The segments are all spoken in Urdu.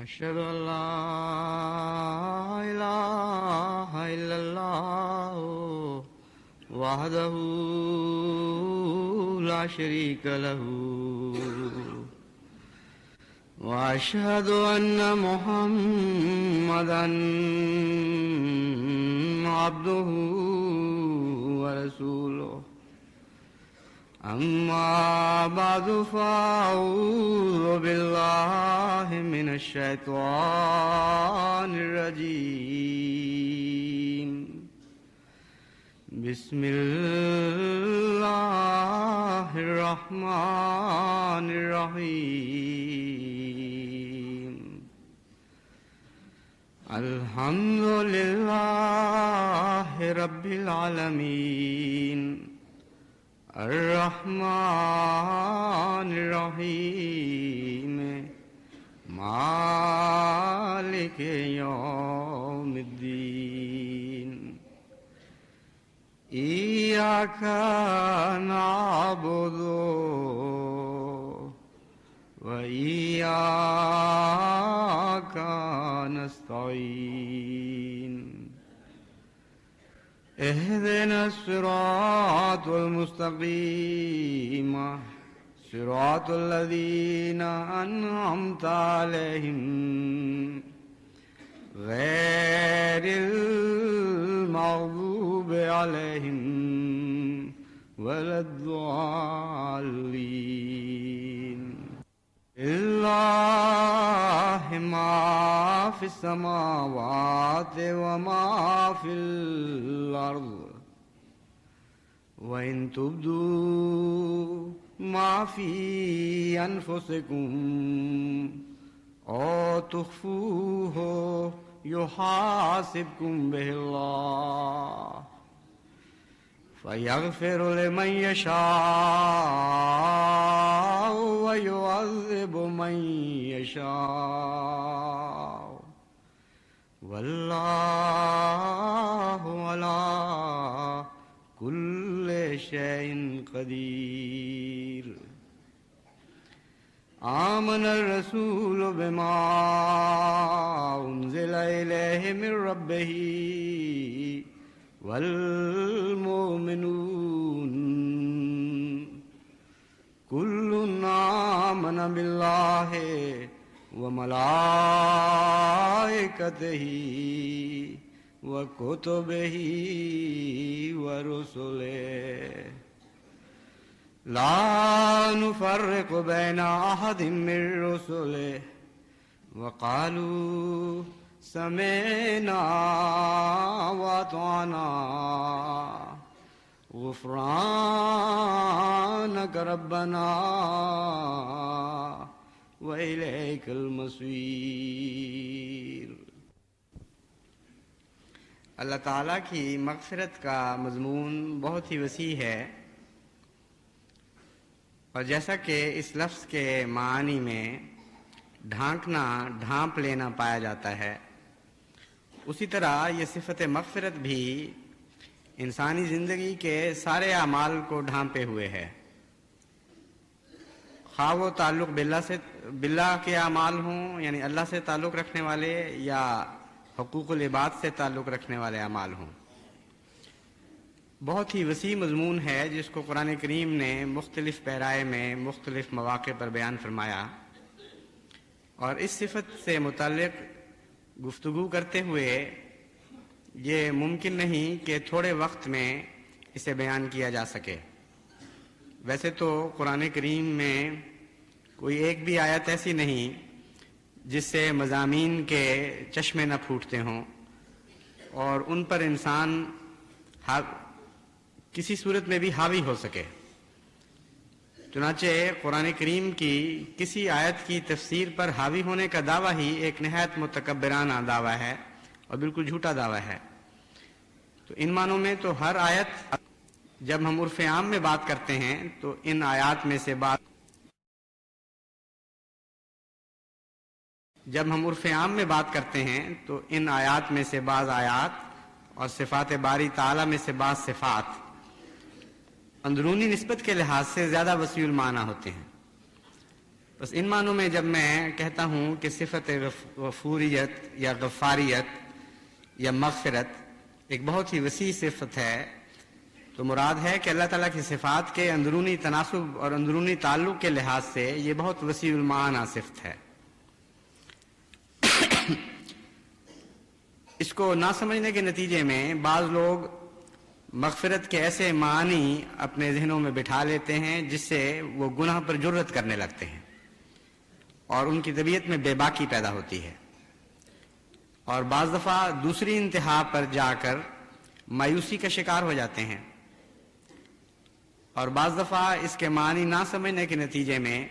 أشهد أن لا إله إلا الله وحده لا شريك له وأشهد أن محمدا عبده ورسوله أما بعد فأعوذ بالله من الشيطان الرجيم بسم الله الرحمن الرحيم الحمد لله رب العالمين الرحمن الرحيم مالك يوم الدين إياك نعبد وإياك نستعين اهدنا الصراط المستقيم صراط الذين أنعمت عليهم غير المغضوب عليهم ولا الضالين لله ما في السماوات وما في الأرض وإن تبدوا ما في أنفسكم أو تخفوه يحاسبكم به الله فيغفر لمن يشاء ويعذب من يشاء والله على كل شيء قدير آمن الرسول بما أنزل إليه من ربه والمؤمنون كل آمن بالله وملائكته وكتبه ورسله لا نفرق بين أحد من رسله وقالوا سمعنا وأطعنا غفرانك ربنا وإليك المصير۔ اللہ تعالیٰ کی مغفرت کا مضمون بہت ہی وسیع ہے، اور جیسا کہ اس لفظ کے معانی میں ڈھانکنا، ڈھانپ لینا پایا جاتا ہے، اسی طرح یہ صفت مغفرت بھی انسانی زندگی کے سارے اعمال کو ڈھانپے ہوئے ہے، خواہ وہ تعلق باللہ کے اعمال ہوں، یعنی اللہ سے تعلق رکھنے والے، یا حقوق العباد سے تعلق رکھنے والے اعمال ہوں۔ بہت ہی وسیع مضمون ہے جس کو قرآن کریم نے مختلف پیرائے میں مختلف مواقع پر بیان فرمایا، اور اس صفت سے متعلق گفتگو کرتے ہوئے یہ ممکن نہیں کہ تھوڑے وقت میں اسے بیان کیا جا سکے۔ ویسے تو قرآن کریم میں کوئی ایک بھی آیت ایسی نہیں جس سے مضامین کے چشمے نہ پھوٹتے ہوں اور ان پر انسان کسی صورت میں بھی حاوی ہو سکے۔ چنانچہ قرآن کریم کی کسی آیت کی تفسیر پر حاوی ہونے کا دعویٰ ہی ایک نہایت متکبرانہ دعویٰ ہے اور بالکل جھوٹا دعویٰ ہے۔ تو ان معنوں میں تو ہر آیت، جب ہم عرف عام میں بات کرتے ہیں تو ان آیات میں سے بعض آیات اور صفات باری تعالیٰ میں سے بعض صفات اندرونی نسبت کے لحاظ سے زیادہ وسیع المعنی ہوتے ہیں، بس ان معنوں میں جب میں کہتا ہوں کہ صفت غفوریت یا غفاریت یا مغفرت ایک بہت ہی وسیع صفت ہے، تو مراد ہے کہ اللہ تعالیٰ کی صفات کے اندرونی تناسب اور اندرونی تعلق کے لحاظ سے یہ بہت وسیع المعانی صفت ہے۔ اس کو نہ سمجھنے کے نتیجے میں بعض لوگ مغفرت کے ایسے معنی اپنے ذہنوں میں بٹھا لیتے ہیں جس سے وہ گناہ پر جرأت کرنے لگتے ہیں اور ان کی طبیعت میں بے باکی پیدا ہوتی ہے، اور بعض دفعہ دوسری انتہا پر جا کر مایوسی کا شکار ہو جاتے ہیں، اور بعض دفعہ اس کے معنی نہ سمجھنے کے نتیجے میں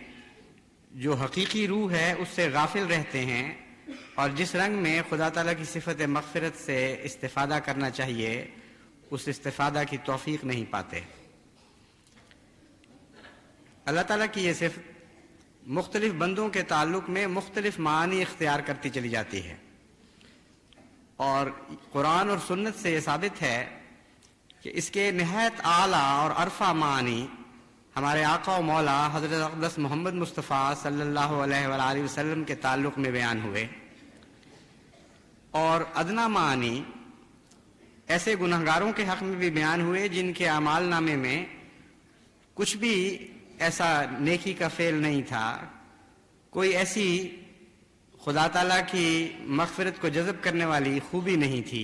جو حقیقی روح ہے اس سے غافل رہتے ہیں، اور جس رنگ میں خدا تعالیٰ کی صفت مغفرت سے استفادہ کرنا چاہیے اس استفادہ کی توفیق نہیں پاتے۔ اللہ تعالیٰ کی یہ صفت مختلف بندوں کے تعلق میں مختلف معنی اختیار کرتی چلی جاتی ہے، اور قرآن اور سنت سے یہ ثابت ہے کہ اس کے نہایت اعلیٰ اور عرفہ معنی ہمارے آقا و مولا حضرت اقدس محمد مصطفیٰ صلی اللہ علیہ وآلہ وسلم کے تعلق میں بیان ہوئے، اور ادنا معنی ایسے گنہگاروں کے حق میں بھی بیان ہوئے جن کے اعمال نامے میں کچھ بھی ایسا نیکی کا فعل نہیں تھا، کوئی ایسی خدا تعالیٰ کی مغفرت کو جذب کرنے والی خوبی نہیں تھی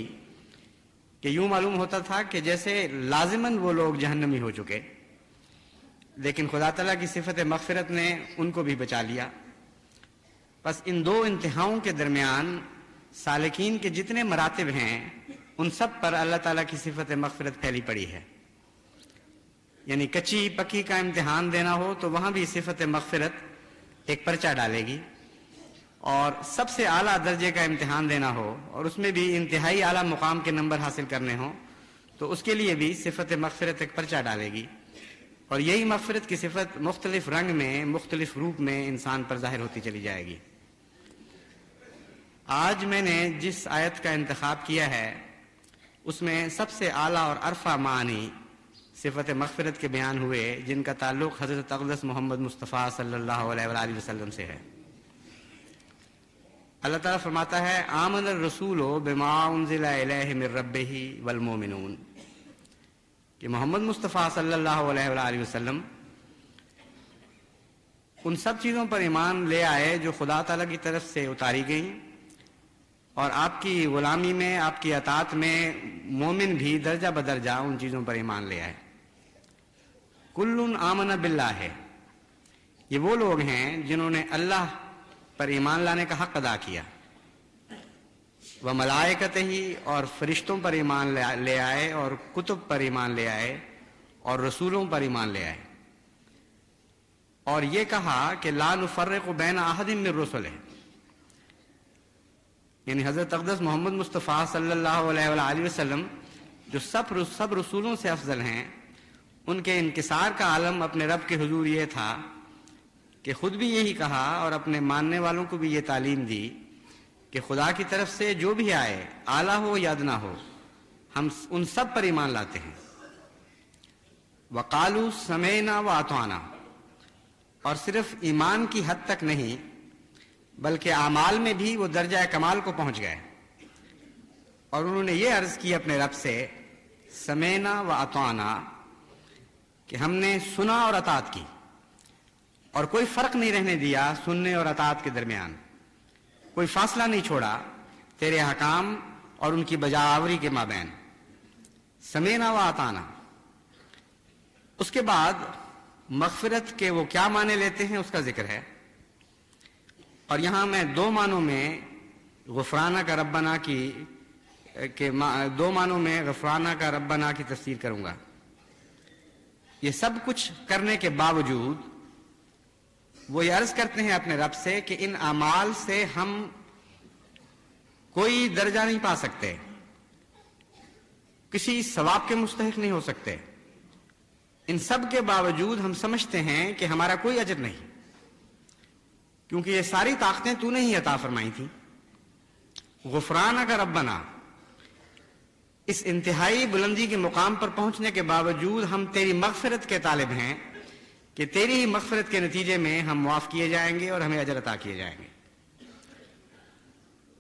کہ یوں معلوم ہوتا تھا کہ جیسے لازماً وہ لوگ جہنمی ہو چکے، لیکن خدا تعالیٰ کی صفت مغفرت نے ان کو بھی بچا لیا۔ بس ان دو انتہاؤں کے درمیان سالکین کے جتنے مراتب ہیں ان سب پر اللہ تعالیٰ کی صفت مغفرت پھیلی پڑی ہے، یعنی کچی پکی کا امتحان دینا ہو تو وہاں بھی صفت مغفرت ایک پرچہ ڈالے گی، اور سب سے اعلیٰ درجے کا امتحان دینا ہو اور اس میں بھی انتہائی اعلیٰ مقام کے نمبر حاصل کرنے ہوں تو اس کے لیے بھی صفت مغفرت ایک پرچہ ڈالے گی، اور یہی مغفرت کی صفت مختلف رنگ میں مختلف روپ میں انسان پر ظاہر ہوتی چلی جائے گی۔ آج میں نے جس آیت کا انتخاب کیا ہے اس میں سب سے اعلیٰ اور عرفہ معنی صفت مغفرت کے بیان ہوئے جن کا تعلق حضرت اقدس محمد مصطفیٰ صلی اللہ علیہ وآلہ وسلم سے ہے۔ اللہ تعالیٰ فرماتا ہے آمن الرسول بما انزل الیہ من ربہ والمؤمنون، کہ محمد مصطفیٰ صلی اللہ علیہ وآلہ وسلم ان سب چیزوں پر ایمان لے آئے جو خدا تعالیٰ کی طرف سے اتاری گئیں، اور آپ کی غلامی میں آپ کی اطاعت میں مومن بھی درجہ بدرجہ ان چیزوں پر ایمان لے آئے۔ کل آمن باللہ ہے، یہ وہ لوگ ہیں جنہوں نے اللہ پر ایمان لانے کا حق ادا کیا، وہ ملائکتہ ہی اور فرشتوں پر ایمان لے آئے، اور کتب پر ایمان لے آئے، اور رسولوں پر ایمان لے آئے، اور یہ کہا کہ لا نفرق بین احد من رسلہ، یعنی حضرت اقدس محمد مصطفیٰ صلی اللہ علیہ وآلہ وسلم جو سب رسولوں سے افضل ہیں، ان کے انکسار کا عالم اپنے رب کے حضور یہ تھا کہ خود بھی یہی کہا اور اپنے ماننے والوں کو بھی یہ تعلیم دی کہ خدا کی طرف سے جو بھی آئے اعلیٰ ہو یا ادنا ہو ہم ان سب پر ایمان لاتے ہیں۔ وقالوا سمعنا واطعنا، اور صرف ایمان کی حد تک نہیں بلکہ اعمال میں بھی وہ درجہ کمال کو پہنچ گئے، اور انہوں نے یہ عرض کی اپنے رب سے سمعنا واطعنا کہ ہم نے سنا اور اطاعت کی، اور کوئی فرق نہیں رہنے دیا سننے اور اطاعت کے درمیان، کوئی فاصلہ نہیں چھوڑا تیرے احکام اور ان کی بجاوری کے مابین، سمعنا واطعنا۔ اس کے بعد مغفرت کے وہ کیا معنی لیتے ہیں اس کا ذکر ہے، اور یہاں میں دو معنوں میں غفرانہ کا ربنا دو معنوں میں غفرانہ کا ربنا کی تفسیر کروں گا۔ یہ سب کچھ کرنے کے باوجود وہ یہ عرض کرتے ہیں اپنے رب سے کہ ان اعمال سے ہم کوئی درجہ نہیں پا سکتے، کسی ثواب کے مستحق نہیں ہو سکتے، ان سب کے باوجود ہم سمجھتے ہیں کہ ہمارا کوئی اجر نہیں، کیونکہ یہ ساری طاقتیں تو نے ہی عطا فرمائی تھیں۔ غفرانہ کا ربنا، اس انتہائی بلندی کے مقام پر پہنچنے کے باوجود ہم تیری مغفرت کے طالب ہیں کہ تیری ہی مغفرت کے نتیجے میں ہم معاف کیے جائیں گے اور ہمیں اجر عطا کیے جائیں گے۔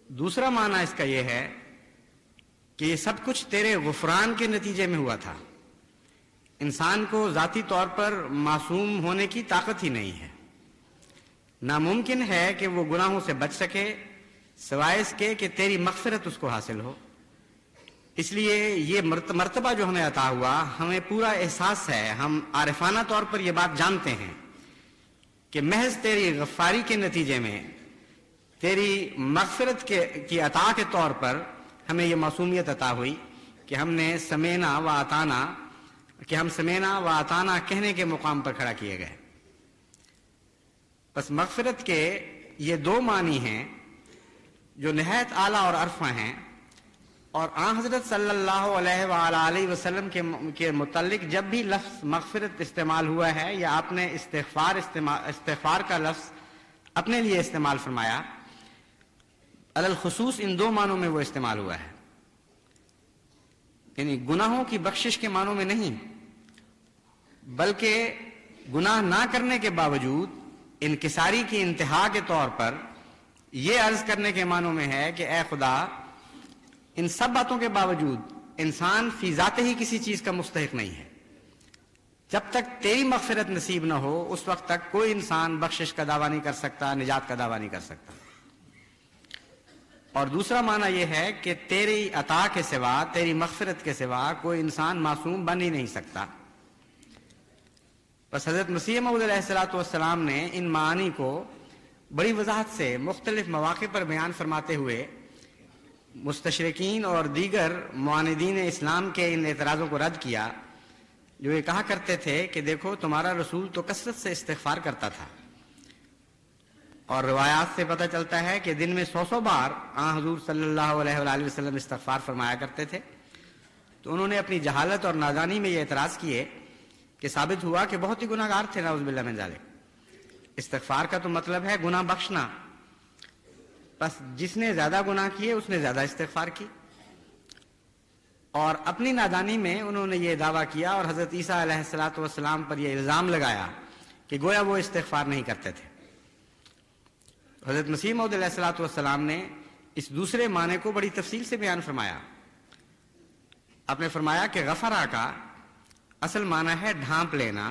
دوسرا معنی اس کا یہ ہے کہ یہ سب کچھ تیرے غفران کے نتیجے میں ہوا تھا۔ انسان کو ذاتی طور پر معصوم ہونے کی طاقت ہی نہیں ہے، ناممکن ہے کہ وہ گناہوں سے بچ سکے سوائے اس کے کہ تیری مغفرت اس کو حاصل ہو۔ اس لیے یہ مرتبہ جو ہمیں عطا ہوا، ہمیں پورا احساس ہے، ہم عارفانہ طور پر یہ بات جانتے ہیں کہ محض تیری غفاری کے نتیجے میں، تیری مغفرت کی عطا کے طور پر ہمیں یہ معصومیت عطا ہوئی کہ ہم سمینا و اطعنا کہنے کے مقام پر کھڑا کیے گئے۔ بس مغفرت کے یہ دو معنی ہیں جو نہایت اعلیٰ اور عرفہ ہیں، اور آن حضرت صلی اللہ علیہ وآلہ وسلم کے متعلق جب بھی لفظ مغفرت استعمال ہوا ہے یا آپ نے استغفار کا لفظ اپنے لیے استعمال فرمایا، علی الخصوص ان دو معنوں میں وہ استعمال ہوا ہے، یعنی گناہوں کی بخشش کے معنوں میں نہیں، بلکہ گناہ نہ کرنے کے باوجود انکساری کی انتہا کے طور پر یہ عرض کرنے کے معنوں میں ہے کہ اے خدا، ان سب باتوں کے باوجود انسان فی ذات ہی کسی چیز کا مستحق نہیں ہے۔ جب تک تیری مغفرت نصیب نہ ہو اس وقت تک کوئی انسان بخشش کا دعویٰ نہیں کر سکتا، نجات کا دعویٰ نہیں کر سکتا۔ اور دوسرا معنی یہ ہے کہ تیری عطا کے سوا، تیری مغفرت کے سوا کوئی انسان معصوم بن ہی نہیں سکتا۔ بس حضرت مسیح موعود علیہ السلام نے ان معانی کو بڑی وضاحت سے مختلف مواقع پر بیان فرماتے ہوئے مستشرقین اور دیگر معاندین اسلام کے ان اعتراضوں کو رد کیا، جو یہ کہا کرتے تھے کہ دیکھو تمہارا رسول تو کثرت سے استغفار کرتا تھا، اور روایات سے پتہ چلتا ہے کہ دن میں 100 بار حضور صلی اللہ علیہ وآلہ وسلم استغفار فرمایا کرتے تھے۔ تو انہوں نے اپنی جہالت اور نادانی میں یہ اعتراض کیے کہ ثابت ہوا کہ بہت ہی گناہ گار تھے، نعوذ باللہ من ذالک۔ استغفار کا تو مطلب ہے گناہ بخشنا، بس جس نے زیادہ گناہ کیے اس نے زیادہ استغفار کی، اور اپنی نادانی میں انہوں نے یہ دعویٰ کیا اور حضرت عیسیٰ علیہ السلام پر یہ الزام لگایا کہ گویا وہ استغفار نہیں کرتے تھے۔ حضرت مسیح موعود علیہ السلام نے اس دوسرے معنی کو بڑی تفصیل سے بیان فرمایا۔ آپ نے فرمایا کہ غفرہ کا اصل معنی ہے ڈھانپ لینا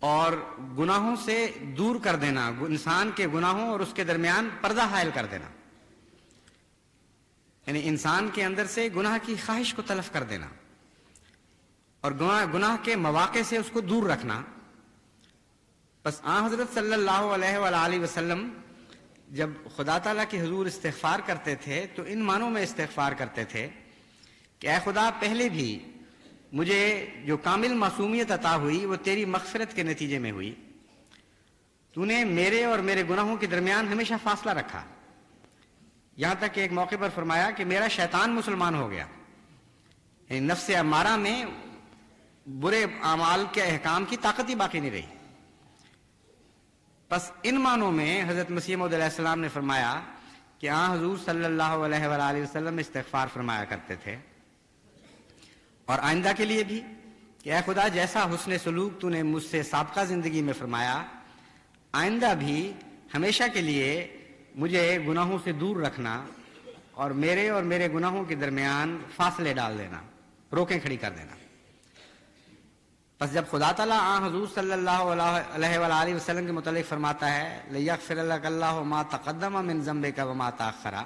اور گناہوں سے دور کر دینا، انسان کے گناہوں اور اس کے درمیان پردہ حائل کر دینا، یعنی انسان کے اندر سے گناہ کی خواہش کو تلف کر دینا اور گناہ کے مواقع سے اس کو دور رکھنا۔ بس حضرت صلی اللہ علیہ وآلہ وسلم جب خدا تعالیٰ کے حضور استغفار کرتے تھے تو ان معنوں میں استغفار کرتے تھے کہ اے خدا، پہلے بھی مجھے جو کامل معصومیت عطا ہوئی وہ تیری مغفرت کے نتیجے میں ہوئی، تو نے میرے اور میرے گناہوں کے درمیان ہمیشہ فاصلہ رکھا، یہاں تک کہ ایک موقع پر فرمایا کہ میرا شیطان مسلمان ہو گیا، یعنی نفس امارہ میں برے اعمال کے احکام کی طاقت ہی باقی نہیں رہی۔ بس ان معنوں میں حضرت مسیح موعود علیہ السلام نے فرمایا کہ حضور صلی اللہ علیہ وآلہ وسلم استغفار فرمایا کرتے تھے، اور آئندہ کے لیے بھی کہ اے خدا، جیسا حسن سلوک تو نے مجھ سے سابقہ زندگی میں فرمایا، آئندہ بھی ہمیشہ کے لیے مجھے گناہوں سے دور رکھنا اور میرے گناہوں کے درمیان فاصلے ڈال دینا، روکیں کھڑی کر دینا۔ بس جب خدا تعالیٰ حضور صلی اللہ علیہ وآلہ وسلم کے متعلق فرماتا ہے لِيَغْفِرَ لَكَ اللَّهُ مَا تَقَدَّمَ مِن ذَنبِكَ وَمَا تَأَخَّرَ،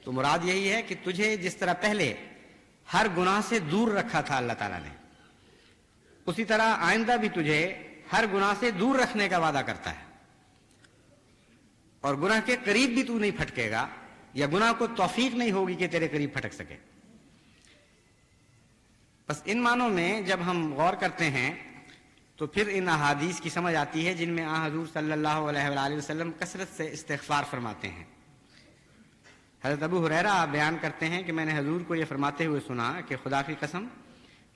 تو مراد یہی ہے کہ تجھے جس طرح پہلے ہر گناہ سے دور رکھا تھا اللہ تعالیٰ نے، اسی طرح آئندہ بھی تجھے ہر گناہ سے دور رکھنے کا وعدہ کرتا ہے، اور گناہ کے قریب بھی تو نہیں پھٹکے گا، یا گناہ کو توفیق نہیں ہوگی کہ تیرے قریب پھٹک سکے۔ بس ان معنوں میں جب ہم غور کرتے ہیں تو پھر ان احادیث کی سمجھ آتی ہے جن میں حضور صلی اللہ علیہ وآلہ وسلم کثرت سے استغفار فرماتے ہیں۔ حضرت ابو ہریرہ بیان کرتے ہیں کہ میں نے حضور کو یہ فرماتے ہوئے سنا کہ خدا کی قسم،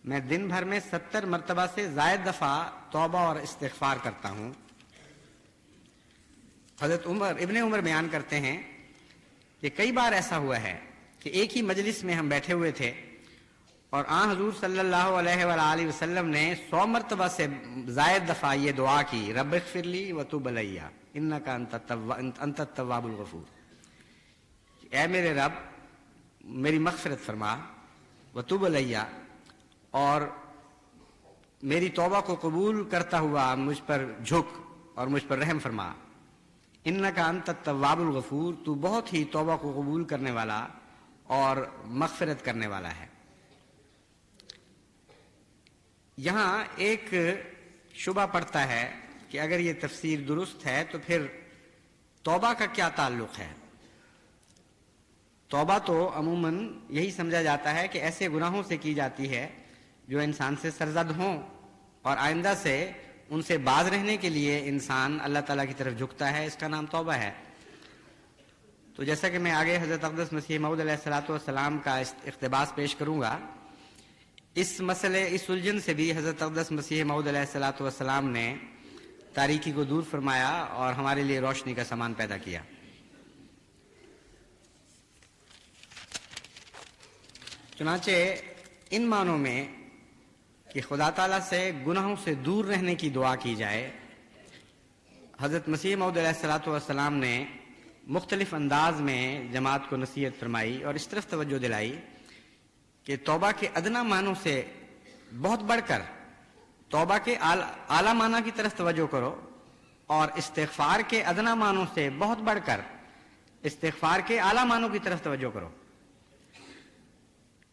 میں دن بھر میں 70 مرتبہ سے زائد دفعہ توبہ اور استغفار کرتا ہوں۔ حضرت ابن عمر بیان کرتے ہیں کہ کئی بار ایسا ہوا ہے کہ ایک ہی مجلس میں ہم بیٹھے ہوئے تھے اور آن حضور صلی اللہ علیہ وآلہ وسلم نے 100 مرتبہ سے زائد دفعہ یہ دعا کی، رب اغفر لی وتوب علیہ انک انت التواب الغفور، اے میرے رب میری مغفرت فرما، وتوب علیہ، اور میری توبہ کو قبول کرتا ہوا مجھ پر جھک اور مجھ پر رحم فرما، انک انت التواب الغفور، تو بہت ہی توبہ کو قبول کرنے والا اور مغفرت کرنے والا ہے۔ یہاں ایک شبہ پڑتا ہے کہ اگر یہ تفسیر درست ہے تو پھر توبہ کا کیا تعلق ہے؟ توبہ تو عموماً یہی سمجھا جاتا ہے کہ ایسے گناہوں سے کی جاتی ہے جو انسان سے سرزد ہوں، اور آئندہ سے ان سے باز رہنے کے لیے انسان اللہ تعالیٰ کی طرف جھکتا ہے، اس کا نام توبہ ہے۔ تو جیسا کہ میں آگے حضرت اقدس مسیح موعود علیہ السلام کا اقتباس پیش کروں گا، اس مسئلے، اس الجھن سے بھی حضرت اقدس مسیح موعود علیہ السلام نے تاریکی کو دور فرمایا اور ہمارے لیے روشنی کا سامان پیدا کیا۔ چنانچہ ان معنوں میں کہ خدا تعالیٰ سے گناہوں سے دور رہنے کی دعا کی جائے، حضرت مسیح موعود علیہ السلام نے مختلف انداز میں جماعت کو نصیحت فرمائی اور اس طرف توجہ دلائی کہ توبہ کے ادنا معنوں سے بہت بڑھ کر توبہ کے اعلیٰ معنی کی طرف توجہ کرو، اور استغفار کے ادنا معنوں سے بہت بڑھ کر استغفار کے اعلیٰ معنوں کی طرف توجہ کرو۔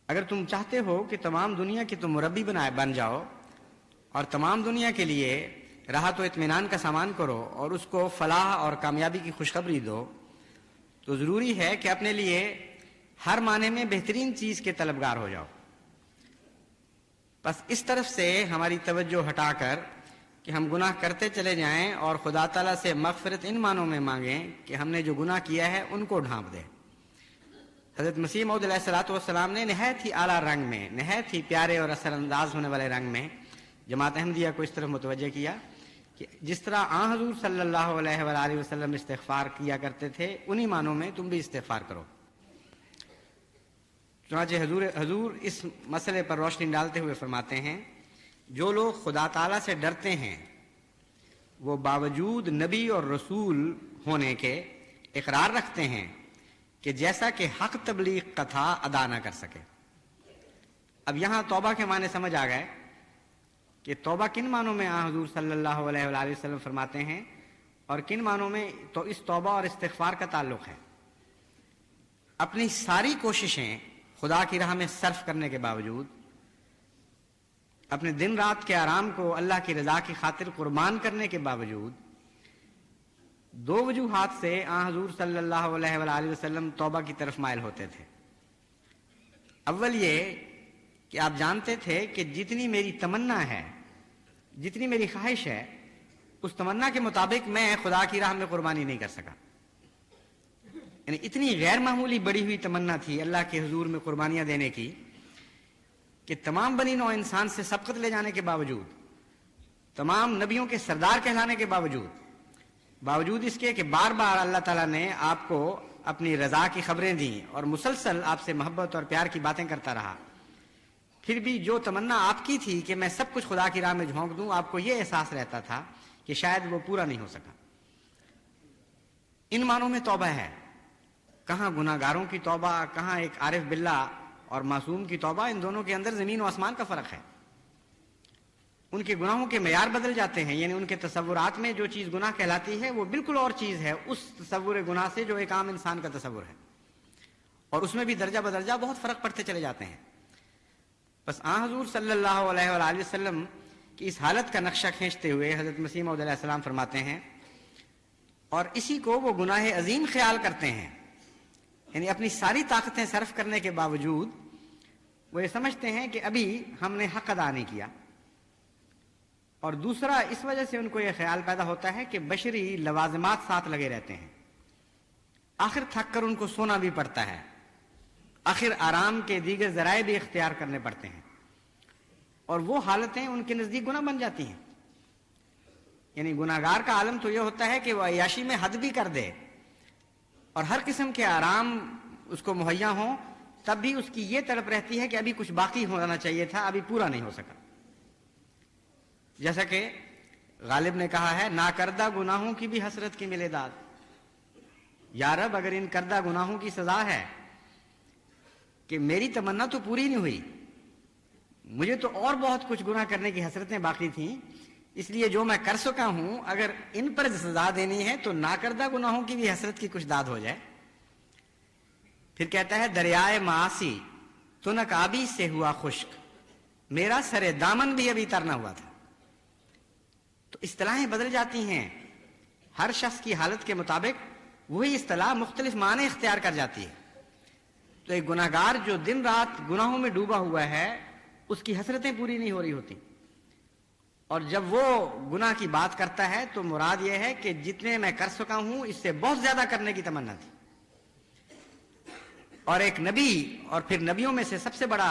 اگر تم چاہتے ہو کہ تمام دنیا کی تم مربی بن جاؤ اور تمام دنیا کے لیے راحت و اطمینان کا سامان کرو اور اس کو فلاح اور کامیابی کی خوشخبری دو، تو ضروری ہے کہ اپنے لیے ہر معنی میں بہترین چیز کے طلبگار ہو جاؤ۔ بس اس طرف سے ہماری توجہ ہٹا کر کہ ہم گناہ کرتے چلے جائیں اور خدا تعالیٰ سے مغفرت ان معنوں میں مانگیں کہ ہم نے جو گناہ کیا ہے ان کو ڈھانپ دے۔ حضرت مسیح موعود علیہ السلام نے نہایت ہی اعلیٰ رنگ میں، نہایت ہی پیارے اور اثر انداز ہونے والے رنگ میں جماعت احمدیہ کو اس طرف متوجہ کیا کہ جس طرح آن حضور صلی اللہ علیہ وآلہ وسلم استغفار کیا کرتے تھے، انہی معنوں میں تم بھی استغفار کرو۔ چنانچہ حضور اس مسئلے پر روشنی ڈالتے ہوئے فرماتے ہیں، جو لوگ خدا تعالیٰ سے ڈرتے ہیں وہ باوجود نبی اور رسول ہونے کے اقرار رکھتے ہیں کہ جیسا کہ حق تبلیغ کا تھا ادا نہ کر سکے۔ اب یہاں توبہ کے معنی سمجھ آ گئے کہ توبہ کن معنوں میں حضور صلی اللہ علیہ وآلہ وسلم فرماتے ہیں اور کن معنوں میں تو اس توبہ اور استغفار کا تعلق ہے۔ اپنی ساری کوششیں خدا کی راہ میں صرف کرنے کے باوجود، اپنے دن رات کے آرام کو اللہ کی رضا کی خاطر قربان کرنے کے باوجود، دو وجوہات سے حضور صلی اللہ علیہ وآلہ وسلم توبہ کی طرف مائل ہوتے تھے۔ اول یہ کہ آپ جانتے تھے کہ جتنی میری تمنا ہے، جتنی میری خواہش ہے، اس تمنا کے مطابق میں خدا کی راہ میں قربانی نہیں کر سکا۔ یعنی اتنی غیر معمولی بڑی ہوئی تمنا تھی اللہ کے حضور میں قربانیاں دینے کی کہ تمام بنی نوع انسان سے سبقت لے جانے کے باوجود، تمام نبیوں کے سردار کہلانے کے باوجود اس کے کہ بار بار اللہ تعالیٰ نے آپ کو اپنی رضا کی خبریں دیں اور مسلسل آپ سے محبت اور پیار کی باتیں کرتا رہا، پھر بھی جو تمنا آپ کی تھی کہ میں سب کچھ خدا کی راہ میں جھونک دوں، آپ کو یہ احساس رہتا تھا کہ شاید وہ پورا نہیں ہو سکا۔ ان معنوں میں توبہ ہے، کہاں گناہ گاروں کی توبہ، کہاں ایک عارف باللہ اور معصوم کی توبہ، ان دونوں کے اندر زمین و آسمان کا فرق ہے۔ ان کے گناہوں کے معیار بدل جاتے ہیں، یعنی ان کے تصورات میں جو چیز گناہ کہلاتی ہے وہ بالکل اور چیز ہے اس تصور گناہ سے جو ایک عام انسان کا تصور ہے، اور اس میں بھی درجہ بدرجہ بہت فرق پڑتے چلے جاتے ہیں۔ بس حضور صلی اللہ علیہ وآلہ وسلم کی اس حالت کا نقشہ کھینچتے ہوئے حضرت مسیح موعود علیہ السلام فرماتے ہیں، اور اسی کو وہ گناہ عظیم خیال کرتے ہیں، یعنی اپنی ساری طاقتیں صرف کرنے کے باوجود وہ یہ سمجھتے ہیں کہ ابھی ہم نے حق ادا نہیں کیا۔ اور دوسرا، اس وجہ سے ان کو یہ خیال پیدا ہوتا ہے کہ بشری لوازمات ساتھ لگے رہتے ہیں، آخر تھک کر ان کو سونا بھی پڑتا ہے، آخر آرام کے دیگر ذرائع بھی اختیار کرنے پڑتے ہیں، اور وہ حالتیں ان کے نزدیک گناہ بن جاتی ہیں۔ یعنی گناہگار کا عالم تو یہ ہوتا ہے کہ وہ عیاشی میں حد بھی کر دے اور ہر قسم کے آرام اس کو مہیا ہوں تب بھی اس کی یہ طلب رہتی ہے کہ ابھی کچھ باقی ہونا چاہیے تھا، ابھی پورا نہیں ہو سکا. جیسا کہ غالب نے کہا ہے، ناکردہ گناہوں کی بھی حسرت کی ملے داد. یا رب، اگر ان کردہ گناہوں کی سزا ہے کہ میری تمنا تو پوری نہیں ہوئی، مجھے تو اور بہت کچھ گناہ کرنے کی حسرتیں باقی تھیں، اس لیے جو میں کر سکا ہوں اگر ان پر سزا دینی ہے تو ناکردہ گناہوں کی بھی حسرت کی کچھ داد ہو جائے. پھر کہتا ہے، دریائے معاصی تنک آبی سے ہوا خشک، میرا سر دامن بھی ابھی تر نہ ہوا تھا. تو اصطلاحیں بدل جاتی ہیں، ہر شخص کی حالت کے مطابق وہی اصطلاح مختلف معنی اختیار کر جاتی ہے. تو ایک گناہگار جو دن رات گناہوں میں ڈوبا ہوا ہے، اس کی حسرتیں پوری نہیں ہو رہی ہوتی، اور جب وہ گناہ کی بات کرتا ہے تو مراد یہ ہے کہ جتنے میں کر سکا ہوں اس سے بہت زیادہ کرنے کی تمنا تھی. اور ایک نبی، اور پھر نبیوں میں سے سب سے بڑا،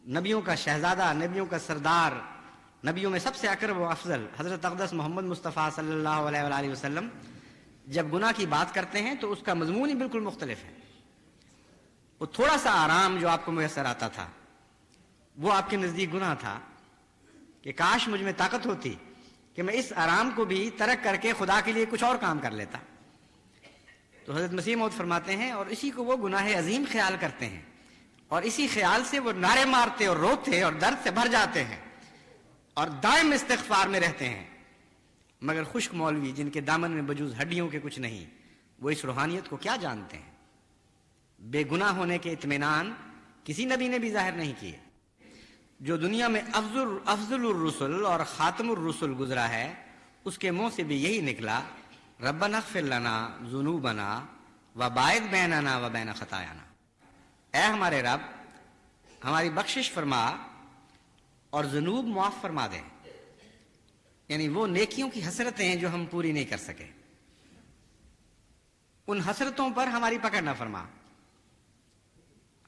نبیوں کا شہزادہ، نبیوں کا سردار، نبیوں میں سب سے اکرم و افضل حضرت اقدس محمد مصطفیٰ صلی اللہ علیہ وآلہ وسلم جب گناہ کی بات کرتے ہیں تو اس کا مضمون ہی بالکل مختلف ہے. وہ تھوڑا سا آرام جو آپ کو میسر آتا تھا وہ آپ کے نزدیک گناہ تھا کہ کاش مجھ میں طاقت ہوتی کہ میں اس آرام کو بھی ترک کر کے خدا کے لیے کچھ اور کام کر لیتا. تو حضرت مسیح موعود فرماتے ہیں، اور اسی کو وہ گناہ عظیم خیال کرتے ہیں، اور اسی خیال سے وہ نعرے مارتے اور روتے اور درد سے بھر جاتے ہیں اور دائم استغفار میں رہتے ہیں. مگر خشک مولوی جن کے دامن میں بجوز ہڈیوں کے کچھ نہیں، وہ اس روحانیت کو کیا جانتے ہیں؟ بے گناہ ہونے کے اطمینان کسی نبی نے بھی ظاہر نہیں کیے. جو دنیا میں افضل الرسل اور خاتم الرسل گزرا ہے، اس کے منہ سے بھی یہی نکلا، ربنا اغفر لنا ذنوبنا وباعد بیننا وبین خطایانا. اے ہمارے رب، ہماری بخشش فرما اور ذنوب معاف فرما دے. یعنی وہ نیکیوں کی حسرتیں جو ہم پوری نہیں کر سکے، ان حسرتوں پر ہماری پکڑ نہ فرما.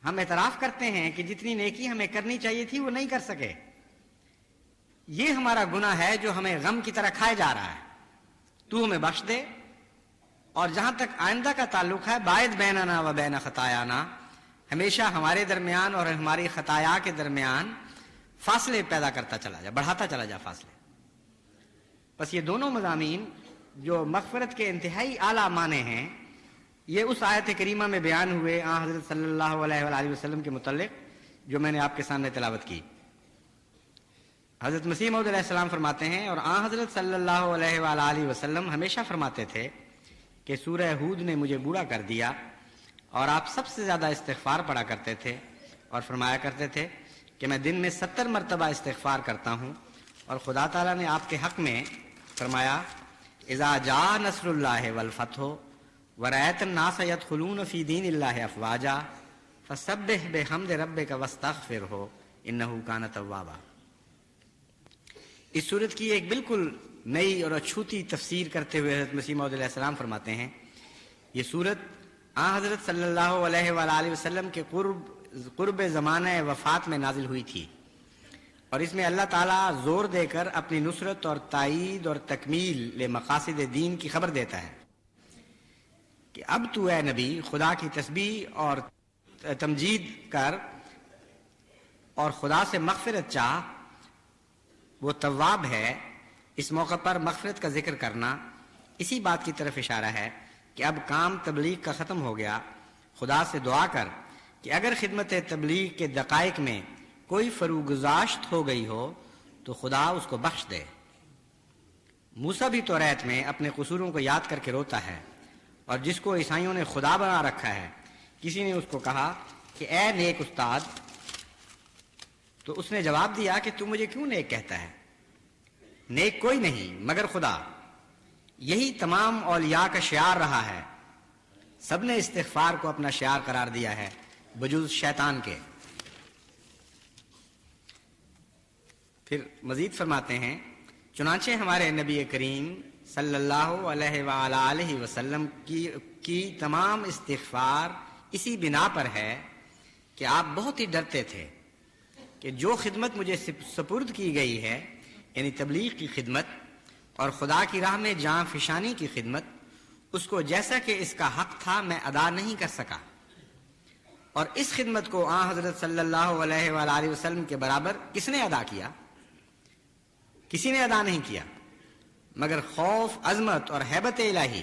ہم اعتراف کرتے ہیں کہ جتنی نیکی ہمیں کرنی چاہیے تھی وہ نہیں کر سکے. یہ ہمارا گناہ ہے جو ہمیں غم کی طرح کھائے جا رہا ہے. تو ہمیں بخش دے. اور جہاں تک آئندہ کا تعلق ہے، باعد بیننا و بین خطایانا، ہمیشہ ہمارے درمیان اور ہماری خطایا کے درمیان فاصلے پیدا کرتا چلا جا، بڑھاتا چلا جا فاصلے. بس یہ دونوں مضامین جو مغفرت کے انتہائی اعلیٰ معنی ہیں، یہ اس آیت کریمہ میں بیان ہوئے آن حضرت صلی اللہ علیہ وآلہ وسلم کے متعلق جو میں نے آپ کے سامنے تلاوت کی. حضرت مسیح موعود علیہ السلام فرماتے ہیں، اور آن حضرت صلی اللہ علیہ وآلہ وسلم ہمیشہ فرماتے تھے کہ سورہ ہود نے مجھے بوڑھا کر دیا، اور آپ سب سے زیادہ استغفار پڑھا کرتے تھے اور فرمایا کرتے تھے کہ میں دن میں 70 مرتبہ استغفار کرتا ہوں. اور خدا تعالیٰ نے آپ کے حق میں فرمایا، اذا جاء نصر اللہ والفتح ورأیت الناس يدخلون فی دین اللہ افواجا فسبح بحمد ربک واستغفرہ انہ کان توابا. اس صورت کی ایک بالکل نئی اور اچھوتی تفسیر کرتے ہوئے حضرت مسیح موعود علیہ السلام فرماتے ہیں، یہ صورت آن حضرت صلی اللہ علیہ وآلہ وسلم کے قرب زمانہ وفات میں نازل ہوئی تھی، اور اس میں اللہ تعالیٰ زور دے کر اپنی نصرت اور تائید اور تکمیل مقاصد دین کی خبر دیتا ہے کہ اب تو اے نبی خدا کی تسبیح اور تمجید کر اور خدا سے مغفرت چاہ، وہ تواب ہے. اس موقع پر مغفرت کا ذکر کرنا اسی بات کی طرف اشارہ ہے کہ اب کام تبلیغ کا ختم ہو گیا. خدا سے دعا کر کہ اگر خدمت تبلیغ کے دقائق میں کوئی فروگزاشت ہو گئی ہو تو خدا اس کو بخش دے. موسیٰ بھی توریت میں اپنے قصوروں کو یاد کر کے روتا ہے، اور جس کو عیسائیوں نے خدا بنا رکھا ہے، کسی نے اس کو کہا کہ اے نیک استاد، تو اس نے جواب دیا کہ تو مجھے کیوں نیک کہتا ہے؟ نیک کوئی نہیں مگر خدا. یہی تمام اولیاء کا شعار رہا ہے. سب نے استغفار کو اپنا شعار قرار دیا ہے بجوز شیطان کے. پھر مزید فرماتے ہیں، چنانچہ ہمارے نبی کریم صلی اللہ علیہ وآلہ وسلم کی تمام استغفار اسی بنا پر ہے کہ آپ بہت ہی ڈرتے تھے کہ جو خدمت مجھے سپرد کی گئی ہے، یعنی تبلیغ کی خدمت اور خدا کی راہ میں جان فشانی کی خدمت، اس کو جیسا کہ اس کا حق تھا میں ادا نہیں کر سکا. اور اس خدمت کو آن حضرت صلی اللہ علیہ وآلہ وسلم کے برابر کس نے ادا کیا؟ کسی نے ادا نہیں کیا، مگر خوف، عظمت اور ہیبت الہی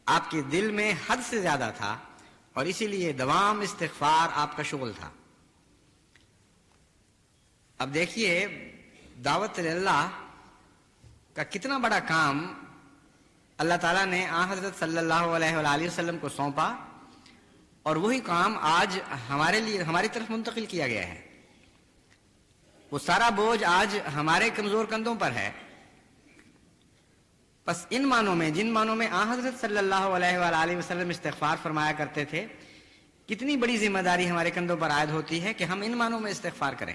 آپ کے دل میں حد سے زیادہ تھا، اور اسی لیے دوام استغفار آپ کا شغل تھا۔ اب دیکھیے دعوت اللہ کا کتنا بڑا کام اللہ تعالیٰ نے آن حضرت صلی اللہ علیہ وآلہ وسلم کو سونپا، اور وہی کام آج ہماری طرف منتقل کیا گیا ہے۔ وہ سارا بوجھ آج ہمارے کمزور کندھوں پر ہے۔ بس ان معنوں میں، جن معنوں میں آن حضرت صلی اللہ علیہ وآلہ وسلم استغفار فرمایا کرتے تھے، کتنی بڑی ذمہ داری ہمارے کندھوں پر عائد ہوتی ہے کہ ہم ان معنوں میں استغفار کریں،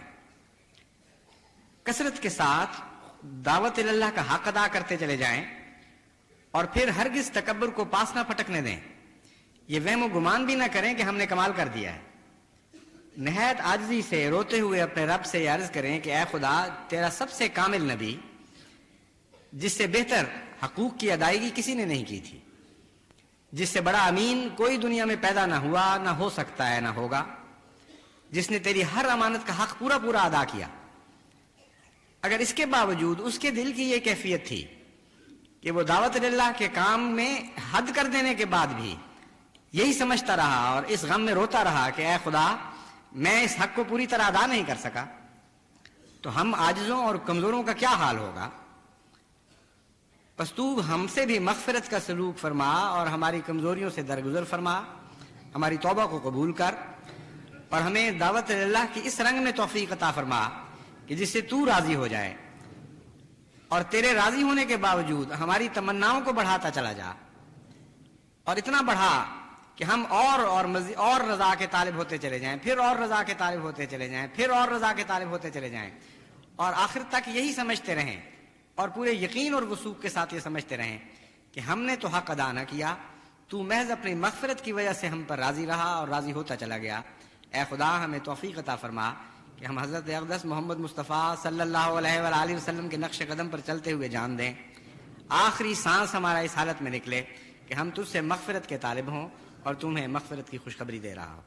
کثرت کے ساتھ دعوت اللہ کا حق ادا کرتے چلے جائیں، اور پھر ہرگز تکبر کو پاس نہ پھٹکنے دیں، یہ وہم و گمان بھی نہ کریں کہ ہم نے کمال کر دیا ہے۔ نہایت عاجزی سے روتے ہوئے اپنے رب سے عرض کریں کہ اے خدا، تیرا سب سے کامل نبی، جس سے بہتر حقوق کی ادائیگی کسی نے نہیں کی تھی، جس سے بڑا امین کوئی دنیا میں پیدا نہ ہوا، نہ ہو سکتا ہے، نہ ہوگا، جس نے تیری ہر امانت کا حق پورا پورا ادا کیا، اگر اس کے باوجود اس کے دل کی یہ کیفیت تھی کہ وہ دعوت اللہ کے کام میں حد کر دینے کے بعد بھی یہی سمجھتا رہا اور اس غم میں روتا رہا کہ اے خدا، میں اس حق کو پوری طرح ادا نہیں کر سکا، تو ہم عاجزوں اور کمزوروں کا کیا حال ہوگا؟ بس تو ہم سے بھی مغفرت کا سلوک فرما اور ہماری کمزوریوں سے درگزر فرما، ہماری توبہ کو قبول کر، اور ہمیں دعوت اللہ کی اس رنگ میں توفیق عطا فرما کہ جس سے تو راضی ہو جائے، اور تیرے راضی ہونے کے باوجود ہماری تمناؤں کو بڑھاتا چلا جا، اور اتنا بڑھا کہ ہم اور رضا کے طالب ہوتے چلے جائیں، پھر اور رضا کے طالب ہوتے چلے جائیں، پھر اور رضا کے طالب ہوتے چلے جائیں، اور آخر تک یہی سمجھتے رہیں، اور پورے یقین اور وثوق کے ساتھ یہ سمجھتے رہیں کہ ہم نے تو حق ادا نہ کیا، تو محض اپنی مغفرت کی وجہ سے ہم پر راضی رہا اور راضی ہوتا چلا گیا۔ اے خدا، ہمیں توفیق عطا فرما کہ ہم حضرت اقدس محمد مصطفیٰ صلی اللہ علیہ وآلہ وسلم کے نقش قدم پر چلتے ہوئے جان دیں، آخری سانس ہمارا اس حالت میں نکلے کہ ہم تجھ سے مغفرت کے طالب ہوں اور تمہیں مغفرت کی خوشخبری دے رہا ہو۔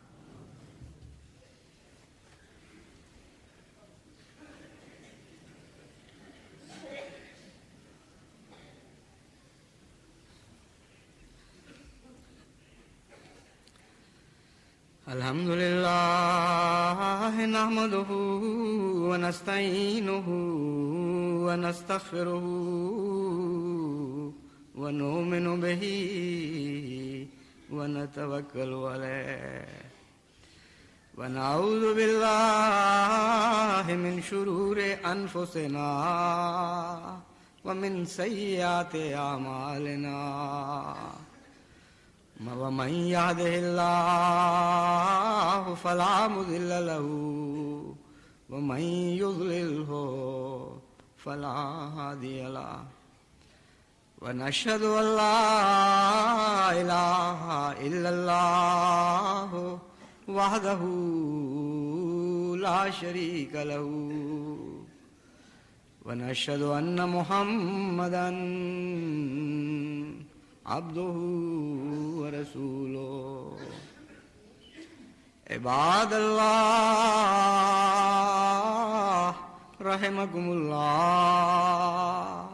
الحمد للہ نحمدہ ونستعینہ ونستغفرہ ونؤمن بہ ونتوکل علیہ ونعوذ باللہ من شرور انفسنا ومن سیئات اعمالنا ومن يهده الله فلا مضل له ومن يضلله فلا هادي له ونشهد أن لا إله إلا الله وحده لا شريك له ونشهد أن محمدا عبده ورسوله عباد الله رحمكم الله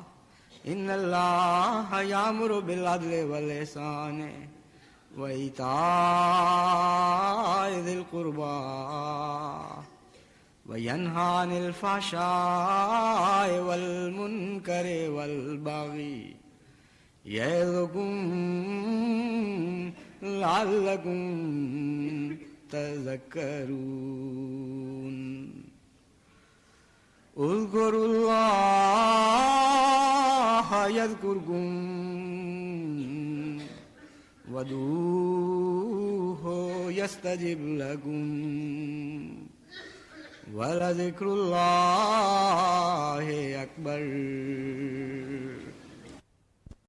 إن الله يأمر بالعدل والإحسان وإيتاء ذي القربى وينهى عن الفحشاء والمنكر والبغي يعظكم لعلكم تذكرون اذكروا الله يذكركم وادعوه يستجب لكم ولذكر الله أكبر